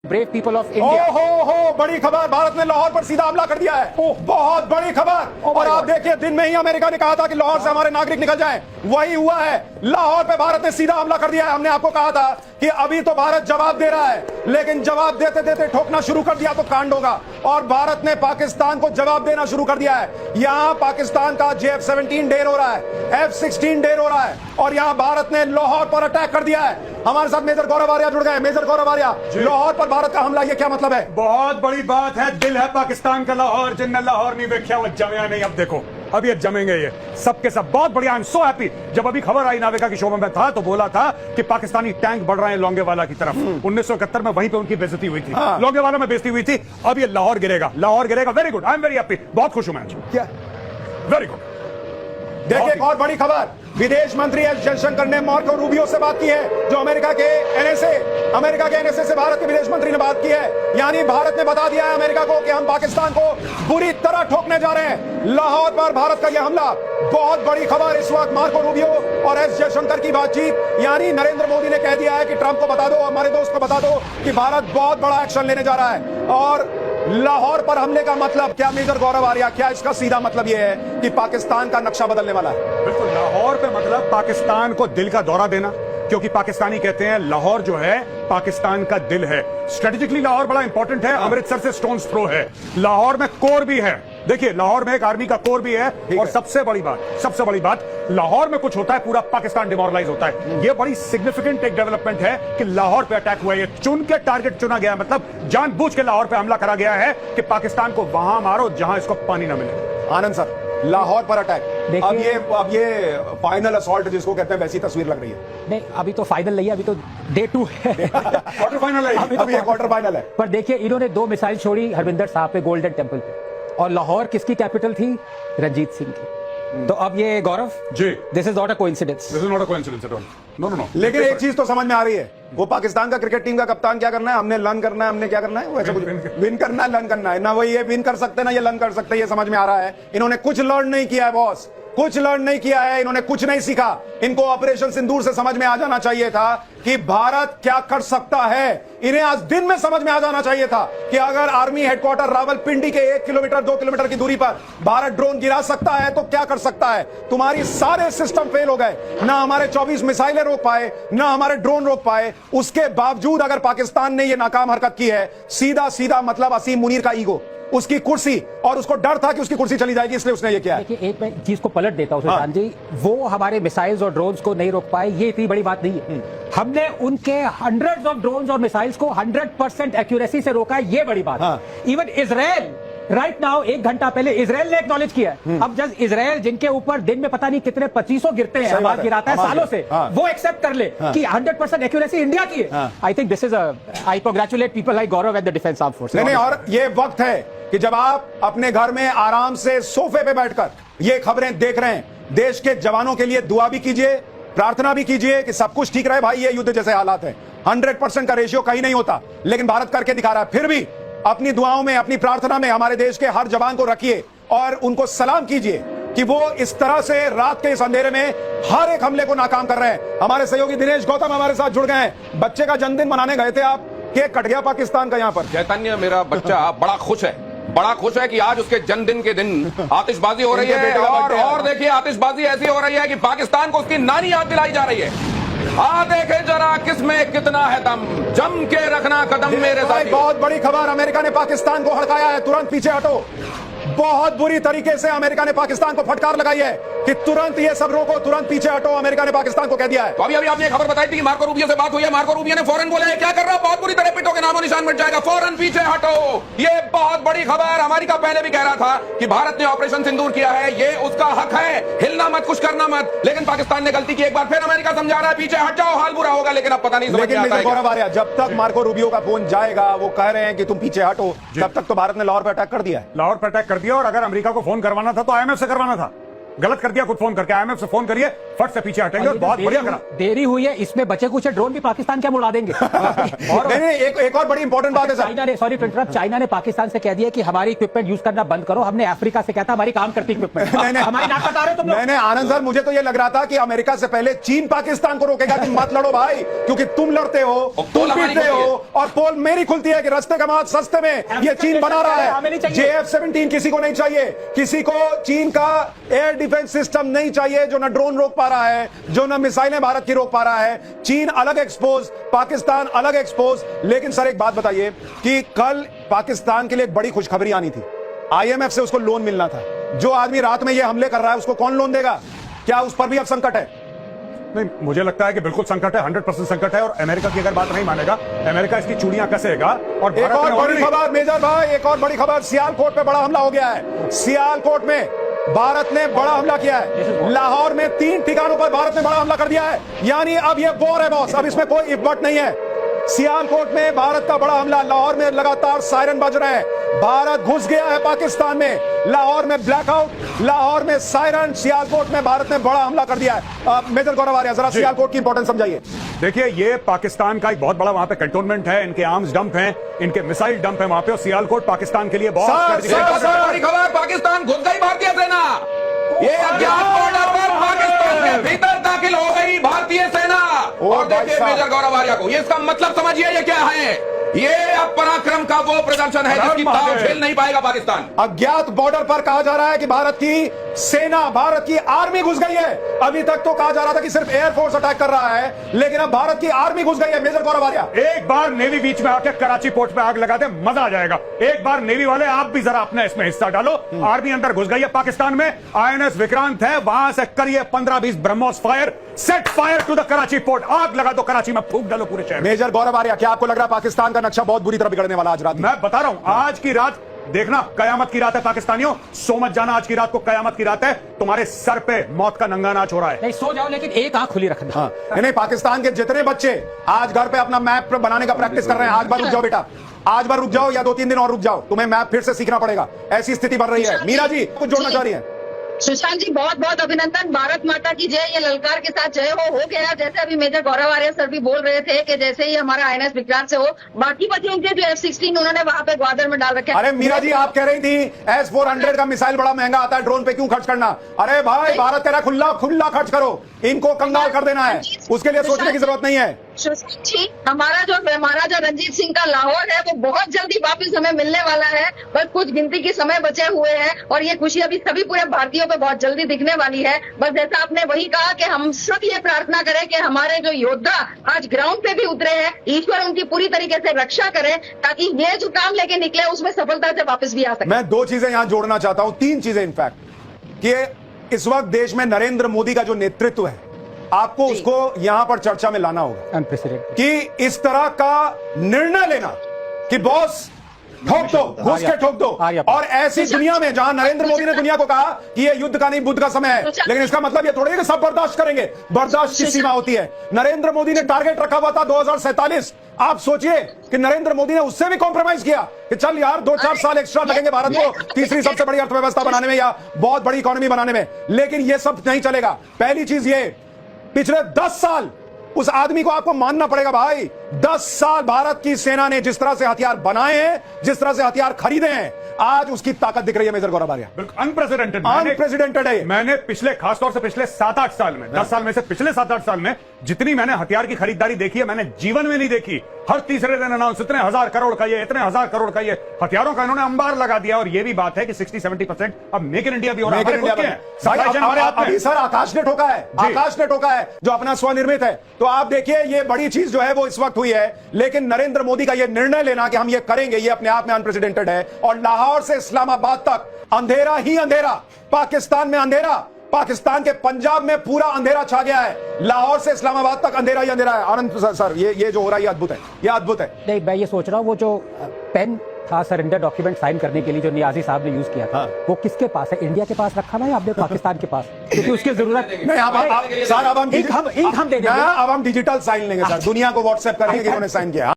brave people of India. हो बड़ी खबर, भारत ने लाहौर पर सीधा हमला कर दिया है। बहुत बड़ी खबर। और आप देखिए, दिन में ही अमेरिका ने कहा था कि लाहौर से हमारे नागरिक निकल जाएं, वही हुआ है। लाहौर पे भारत ने सीधा हमला कर दिया है। हमने आपको कहा था कि अभी तो भारत जवाब दे रहा है, लेकिन जवाब देते देते ठोकना शुरू कर दिया तो कांड होगा। और भारत ने पाकिस्तान को जवाब देना शुरू कर दिया है। यहां पाकिस्तान का JF-17 ढेर हो रहा है, F-16 ढेर हो रहा है, और यहां भारत ने लाहौर पर अटैक कर दिया है। हमारे साथ मेजर गौरव आर्या जुड़ गए। मेजर गौरव आर्या, लाहौर पर भारत का हमला, ये क्या मतलब है? बहुत बड़ी बात है। दिल है पाकिस्तान का लाहौर, जिनने लाहौर नहीं देखा वो जमया नहीं। अब देखो, अब ये जमेंगे, ये सबके सब। बहुत बढ़िया, आई एम सो हैप्पी। जब अभी खबर आई नाविका की शो में था तो बोला था कि पाकिस्तानी टैंक बढ़ रहे हैं लोंगेवाला की तरफ। 1971 में वहीं पे उनकी बेइज्जती हुई थी, लोंगेवाला में बेइज्जती हुई थी। अब ये लाहौर गिरेगा, लाहौर गिरेगा। Very good, I am very happy. बहुत खुश हूं मैं। क्या? Very good. देखिए, एक और बड़ी खबर, विदेश मंत्री एस जयशंकर ने मार्को रूबियो से बात की है, जो अमेरिका के एनएसए से भारत के विदेश मंत्री ने बात की है। यानी भारत ने बता दिया है अमेरिका को कि हम पाकिस्तान को बुरी तरह ठोकने जा रहे हैं। लाहौर पर भारत का यह हमला, बहुत बड़ी खबर इस वक्त। मार्को रूबियो और एस जयशंकर की बातचीत, यानी नरेंद्र मोदी ने कह दिया है कि ट्रंप को बता दो, हमारे दोस्त को बता दो कि भारत बहुत बड़ा एक्शन लेने जा रहा है। और लाहौर पर हमले का मतलब क्या, मेजर गौरव आर्या, क्या इसका सीधा मतलब यह है कि पाकिस्तान का नक्शा बदलने वाला है? बिल्कुल, लाहौर पे मतलब पाकिस्तान को दिल का दौरा देना, क्योंकि पाकिस्तानी कहते हैं लाहौर जो है पाकिस्तान का दिल है। स्ट्रेटेजिकली लाहौर बड़ा इंपॉर्टेंट है, अमृतसर से स्टोन्स थ्रो है। लाहौर में कोर भी है, देखिए लाहौर में एक आर्मी का कोर भी है। और सबसे बड़ी बात, लाहौर में कुछ होता है पूरा पाकिस्तान डिमोरलाइज होता है। ये बड़ी सिग्निफिकेंट एक डेवलपमेंट है कि लाहौर पे अटैक हुआ है। ये चुन के टारगेट चुना गया है, मतलब जानबूझ के लाहौर पे हमला करा गया है कि पाकिस्तान को वहां मारो जहां इसको पानी ना मिले। आनंद सर, लाहौर पर अटैक, अब ये फाइनल असॉल्ट जिसको कहते हैं वैसी तस्वीर लग रही है। नहीं, अभी तो फाइनल नहीं है, अभी तो डे 2 है। क्वार्टर फाइनल है, अभी ये क्वार्टर फाइनल है। पर देखिए, इन्होंने 2 मिसाइल छोड़ी हरविंदर साहब पे गोल्डन टेंपल पे, और लाहौर किसकी कैपिटल थी? रंजीत सिंह की। तो अब ये Gaurav ji, this is not a coincidence. This is not a coincidence at all. No. लेकिन एक चीज तो समझ में आ रही है, वो पाकिस्तान का क्रिकेट टीम का कप्तान क्या करना है, हमने लन करना है, हमने क्या करना है, वैसे कुछ विन करना है, लन करना है ना। वही ये विन कर सकते ना ये लन कर सकते, ये समझ में आ रहा है। इन्होंने कुछ लर्न नहीं किया है बॉस, कुछ लर्न नहीं किया है, इन्होंने कुछ नहीं सीखा। इनको ऑपरेशन सिंदूर से समझ में आ जाना चाहिए था कि भारत क्या कर सकता है। इन्हें आज दिन में समझ में आ जाना चाहिए था कि अगर आर्मी हेडक्वार्टर रावलपिंडी के 1 किलोमीटर 2 किलोमीटर की दूरी पर भारत ड्रोन गिरा सकता है तो क्या कर सकता है। तुम्हारी सारे सिस्टम फेल हो गए, ना हमारे 24 मिसाइलें रोक पाए, ना हमारे ड्रोन रोक पाए। उसके बावजूद अगर पाकिस्तान ने यह नाकाम हरकत की है, सीधा मतलब असीम मुनीर का ईगो, उसकी कुर्सी, और उसको डर था कि उसकी कुर्सी चली जाएगी, इसलिए उसने ये किया है। देखिए, एक मैं चीज को पलट देता हूं सुशांत जी, वो हमारे मिसाइल्स और ड्रोन्स को नहीं रोक पाए, ये इतनी बड़ी बात नहीं है। हमने उनके हंड्रेड्स ऑफ ड्रोन्स और मिसाइल्स को 100% एक्यूरेसी से रोका है, ये बड़ी बात है। इवन इजराइल राइट नाउ, 1 घंटा पहले इजराइल ने एक्नॉलेज किया है। अब जब इजराइल, जिनके ऊपर दिन में पता नहीं कितने 2500 गिरते हैं, हमारा गिराता है सालों से, वो एक्सेप्ट कर ले कि 100% एक्यूरेसी इंडिया की है। I think this is I congratulate people like Gaurav at the defence armed forces. नहीं, और ये वक्त है कि जब आप अपने घर में आराम से सोफे पे बैठकर ये खबरें देख रहे हैं, देश के जवानों के लिए दुआ भी कीजिए, प्रार्थना भी कीजिए कि सब कुछ ठीक रहे। भाई, ये युद्ध जैसे हालात है, 100% का रेशियो कहीं नहीं होता, लेकिन भारत करके दिखा रहा है। फिर भी अपनी दुआओं में, अपनी प्रार्थना में हमारे देश के हर जवान को रखिए और उनको सलाम कीजिए कि वो इस तरह से रात के इस अंधेरे में हर एक हमले को नाकाम कर रहे हैं। हमारे सहयोगी दिनेश गौतम हमारे साथ जुड़ गए हैं। बच्चे का जन्मदिन मनाने गए थे आप, केक कट गया पाकिस्तान का यहाँ पर। चैतन्य, मेरा बच्चा बड़ा खुश है कि आज उसके जन्मदिन के दिन आतिशबाजी हो रही है। और देखिए, आतिशबाजी ऐसी हो रही है कि पाकिस्तान को उसकी नानी याद दिलाई जा रही है। देखे जरा किसमें कितना है दम, जम के रखना कदम मेरे साथ। बहुत बड़ी खबर, अमेरिका ने पाकिस्तान को हड़काया है, तुरंत पीछे हटो। बहुत बुरी तरीके से अमेरिका ने पाकिस्तान को फटकार लगाई है कि तुरंत ये सब रोको, तुरंत पीछे हटो। अमेरिका ने पाकिस्तान को कह दिया है। तो अभी आपने खबर बताई थी कि मार्को रूबियो से बात हुई है। मार्को रूबियो ने फौरन बोला है, क्या कर रहा है, बहुत बुरी तरह पिटोगे, नामो निशान मिट जाएगा, फौरन पीछे हटो। ये बहुत बड़ी खबर। अमेरिका पहले भी कह रहा था कि भारत ने ऑपरेशन सिंदूर किया है, ये उसका हक है, हिलना मत, कुछ करना मत। लेकिन पाकिस्तान ने गलती की, एक बार फिर अमेरिका समझा रहा है, पीछे हट जाओ, हाल बुरा होगा। लेकिन अब पता नहीं जब तक मार्को रूबियो का फोन जाएगा, वो कह रहे हैं कि तुम पीछे हटो, तब तक तो भारत ने लाहौर पर अटैक कर दिया है। लाहौर पर अटैक कर दिया, और अगर अमेरिका को फोन करवाना था तो IMF से करवाना था। गलत कर दिया खुद फोन करके, IMF से फोन करिए, फट से पीछे हटेंगे और बहुत बढ़िया करा। देरी हुई है, इसमें बचे कुछ ड्रोन भी पाकिस्तान क्या उड़ा देंगे। और नहीं, एक और बड़ी इंपॉर्टेंट बात है सर, चाइना ने, सॉरी टू इंटरप्ट, चाइना ने पाकिस्तान से कह दिया कि हमारी इक्विपमेंट यूज करना बंद करो। हमने अफ्रीका से कहता हमारी काम करती इक्विपमेंट, हमारी नाक कटा रहे हो तुम लोग। नहीं आनंद सर, मुझे तो ये लग रहा था कि अमेरिका से पहले चीन पाकिस्तान को रोकेगा कि मत लड़ो भाई, क्योंकि तुम लड़ते हो, तुम पीटते हो, और पोल मेरी खुलती है कि रास्ते का माल सस्ते में ये चीन बना रहा है। JF-17 किसी को नहीं चाहिए, किसी को चीन का एयर डिफेंस सिस्टम नहीं चाहिए जो ना ड्रोन रोक पा रहा है, जो ना मिसाइलें भारत की रोक पा रहा है। चीन अलग एक्सपोज, पाकिस्तान अलग एक्सपोज। लेकिन सर एक बात बताइए कि कल पाकिस्तान के लिए एक बड़ी खुशखबरी आनी थी, IMF से उसको लोन मिलना था। जो आदमी रात में ये हमले कर रहा है उसको कौन लोन देगा? क्या उस पर भी अब संकट है? नहीं, मुझे लगता है कि बिल्कुल संकट है, 100% संकट है। और अमेरिका की अगर बात नहीं मानेगा, अमेरिका इसकी चूड़ियां कसेगा। और एक और बड़ी खबर मेजर भाई, एक और बड़ी खबर, सियालकोट पे बड़ा हमला हो गया है। सियालकोट में भारत ने बड़ा हमला किया है। लाहौर में 3 ठिकानों पर भारत ने बड़ा हमला कर दिया है। यानी अब ये वॉर है बॉस, अब इसमें कोई इफ बट नहीं है। सियालकोट में भारत का बड़ा हमला, लाहौर में लगातार सायरन बज रहे हैं, भारत घुस गया है पाकिस्तान में। लाहौर में ब्लैकआउट, लाहौर में सायरन, सियालकोट में भारत ने बड़ा हमला कर दिया है। मेजर गौरव आर्या, जरा सियालकोट की इंपॉर्टेंट समझाइए। देखिए, ये पाकिस्तान का एक बहुत बड़ा वहां पे कंटोनमेंट है, इनके आर्म्स डंप हैं, इनके मिसाइल डंप है वहां पे, और सियालकोट पाकिस्तान के लिए बहुत बड़ी खबर, पाकिस्तान घुस गई भारतीय सेना। ये अज्ञात बॉर्डर पर पाकिस्तान के भीतर दाखिल हो गई भारतीय सेना। और देखिए मेजर गौरव आर्या को, ये इसका मतलब समझिए ये क्या है। ये अब पराक्रम का वो प्रदर्शन है जिसकी ताव झेल नहीं पाएगा पाकिस्तान। अज्ञात बॉर्डर पर कहा जा रहा है कि भारत की सेना, भारत की आर्मी घुस गई है। अभी तक तो कहा जा रहा था कि सिर्फ एयरफोर्स अटैक कर रहा है, लेकिन अब भारत की आर्मी घुस गई है। मेजर गौरव आर्या, एक बार नेवी बीच में आके कराची पोर्ट पे आग लगा दे, मजा आ जाएगा। एक बार नेवी वाले आप भी जरा अपने इसमें हिस्सा डालो। आर्मी अंदर घुस गई है पाकिस्तान में, INS विक्रांत है, वहां से करिए 15-20 BrahMos fire, set fire to the Karachi port, आग लगा दो कराची में, फूंक डालो पूरे शहर में। मेजर गौरव आर्या, क्या आपको लग रहा है पाकिस्तान का नक्शा बहुत बुरी तरह बिगड़ने वाला आज रात? मैं बता रहा हूं, आज की रात देखना कयामत की रात है पाकिस्तानियों, सो मत जाना, आज की रात को कयामत की रात है। तुम्हारे सर पे मौत का नंगा नाच हो रहा है। नहीं सो जाओ, लेकिन एक आंख खुली रखना। हाँ। नहीं, पाकिस्तान के जितने बच्चे आज घर पे अपना मैप बनाने का प्रैक्टिस कर रहे हैं, आज बार रुक जाओ बेटा, आज बार रुक जाओ, या 2-3 दिन और रुक जाओ, तुम्हें मैप फिर से सीखना पड़ेगा। ऐसी स्थिति बन रही है। मीरा जी कुछ जोड़ना चाह रही है? सुशांत जी बहुत बहुत अभिनंदन, भारत माता की जय। ये ललकार के साथ जय हो गया। जैसे अभी मेजर गौरव आर्य सर भी बोल रहे थे कि जैसे ही हमारा INS विक्रांत से हो, बाकी बच्चों के जो F-16 उन्होंने वहां पे ग्वादर में डाल रखे। अरे मीरा जी, आप कह रही थी S-400 का मिसाइल बड़ा महंगा आता है, ड्रोन पे क्यों खर्च करना? अरे भाई, भारत कह रहा है खुला खुला खर्च करो, इनको कंगाल कर देना है, उसके लिए सोचने की जरूरत नहीं है। सुशांत जी, हमारा जो महाराजा रणजीत सिंह का लाहौर है वो बहुत जल्दी वापस हमें मिलने वाला है। बस कुछ गिनती के समय बचे हुए हैं और ये खुशी अभी सभी पूरे भारतीयों पे बहुत जल्दी दिखने वाली है। बस जैसा आपने वही कहा कि हम सब ये प्रार्थना करें कि हमारे जो योद्धा आज ग्राउंड पे भी उतरे हैं, ईश्वर उनकी पूरी तरीके से रक्षा करे, ताकि ये जो काम लेके निकले उसमें सफलता से वापस भी आ सके। मैं 2 चीजें यहां जोड़ना चाहता हूं, 3 चीजें इनफैक्ट, कि इस वक्त देश में नरेंद्र मोदी का जो नेतृत्व है, आपको उसको यहां पर चर्चा में लाना होगा। अनप्रेसिडेंटेड कि इस तरह का निर्णय लेना कि बॉस ठोक दो, घुस के ठोक दो, और ऐसी दुनिया में जहां नरेंद्र मोदी ने दुनिया को कहा कि ये युद्ध का नहीं बुद्ध का समय है, लेकिन इसका मतलब ये थोड़ी है कि सब बर्दाश्त करेंगे। बर्दाश्त की सीमा होती है। नरेंद्र मोदी ने टारगेट रखा हुआ था 2047। आप सोचिए कि नरेंद्र मोदी ने उससे भी कॉम्प्रोमाइज किया कि चल यार 2-4 साल एक्स्ट्रा लगेंगे भारत को तीसरी सबसे बड़ी अर्थव्यवस्था बनाने में या बहुत बड़ी इकोनॉमी बनाने में, लेकिन ये सब नहीं चलेगा। पहली चीज ये, पिछले 10 साल उस आदमी को आपको मानना पड़ेगा भाई। 10 साल भारत की सेना ने जिस तरह से हथियार बनाए हैं, जिस तरह से हथियार खरीदे हैं, आज उसकी ताकत दिख रही है मेजर गौरव आर्या। बिल्कुल अनप्रेसिडेंटेड है। मैंने पिछले, खासतौर से पिछले 7-8 साल में, 10 साल में से पिछले 7-8 साल में जितनी मैंने हथियार की खरीदारी देखी है, मैंने जीवन में नहीं देखी। हर तीसरे दिन अनाउंस, इतने 1000 करोड़ का ये, इतने 1000 करोड़ का ये, हथियारों का इन्होंने अंबार लगा दिया। और ये भी बात है कि 60-70% अब मेक इन इंडिया भी हो रहा है। अभी सर आकाश ने ठोका है, आकाश ने ठोका है जो अपना स्वनिर्मित है। तो आप देखिए, ये बड़ी चीज जो है वो इस वक्त हुई है, लेकिन नरेंद्र मोदी का ये निर्णय लेना कि हम ये करेंगे, ये अपने आप में अनप्रेसिडेंटेड है। और लाहौर से इस्लामाबाद तक अंधेरा ही अंधेरा, पाकिस्तान में अंधेरा, पाकिस्तान के पंजाब में पूरा अंधेरा छा गया है, लाहौर से इस्लामाबाद तक अंधेरा ही अंधेरा है। आनंद सर, ये जो हो रहा है ये अद्भुत है, ये अद्भुत है। नहीं, मैं ये सोच रहा हूँ वो जो पेन था सरेंडर डॉक्यूमेंट साइन करने के लिए जो नियाजी साहब ने यूज किया था, वो किसके पास है? इंडिया के पास रखा हुआ है आपने पाकिस्तान के पास? क्योंकि उसकी जरूरत नहीं। सर अब हम डिजिटल साइन लेंगे सर, दुनिया को व्हाट्सएप करेंगे कि उन्होंने साइन किया।